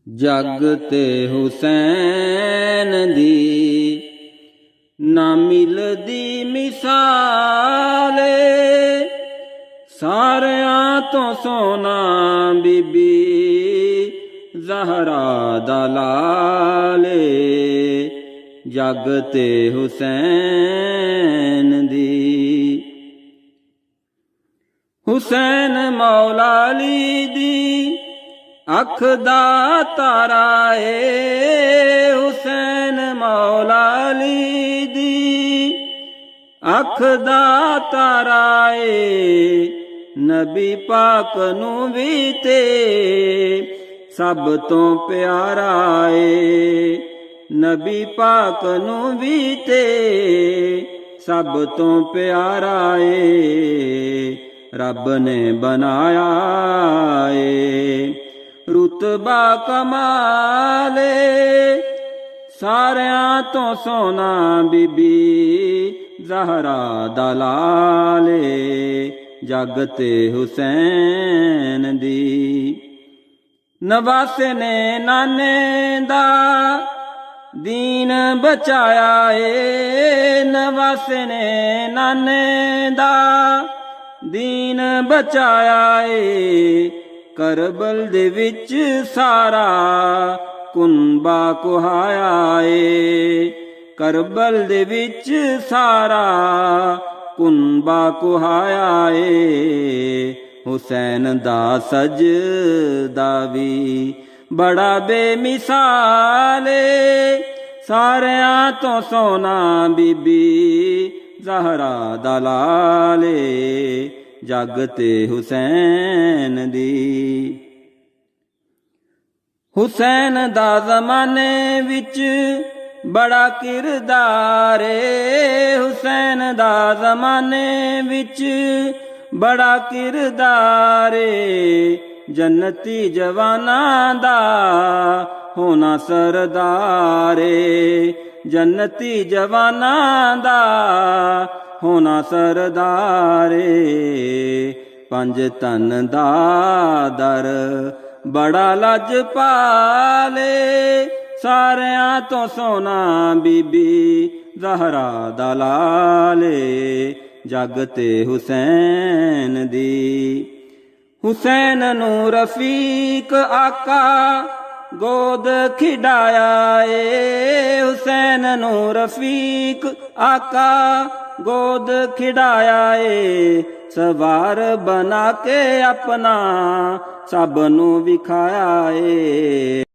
जग ते हुसैन दी ना मिलदी मिसाले। सारियां तो सोना बीबी ज़हरा दा लाले। जग ते हुसैन दी हुसैन मौला अली दी अख दा तारा ए। हुसैन मौला अली दी अख दा तारा ए। नबी पाक नू भी ते सब तो प्यारा ए। नबी पाक नू भी ते सब तो प्यारा ए। रब ने बनाया ए रुतबा कमाले। सारियां तो सोना बीबी ज़हरा दा लाले। जग ते हुसैन दी नवासे ने नाने दा दीन बचाया ए। नवासे ने नाने दा दीन बचाया ए। करबल दे विच सारा कुनबा कुहाया ए। करबल दे विच सारा कुनबा कुहाया ए। हुसैन दा सजदा वी बड़ा बेमिसाल ए। सारियां तो सोना बीबी ज़हरा दा लाले। जग ते हुसैन दी हुसैन दा ज़माने विच बड़ा किरदार ए। हुसैन दा ज़माने विच बड़ा किरदार ए। जन्नती जवानां दा होना सरदार ए। जन्नती जवानां दा होना सरदार ए। पंज तन दा दर बड़ा लजपाले। सारियां तो सोना बीबी ज़हरा दा लाले। जग ते हुसैन दी हुसैन नू रफीक आका गोद खिडाया ए। हुसैन नू रफीक आका गोद खिडाया ए। सवार बना के अपना सब नू विखाया ए।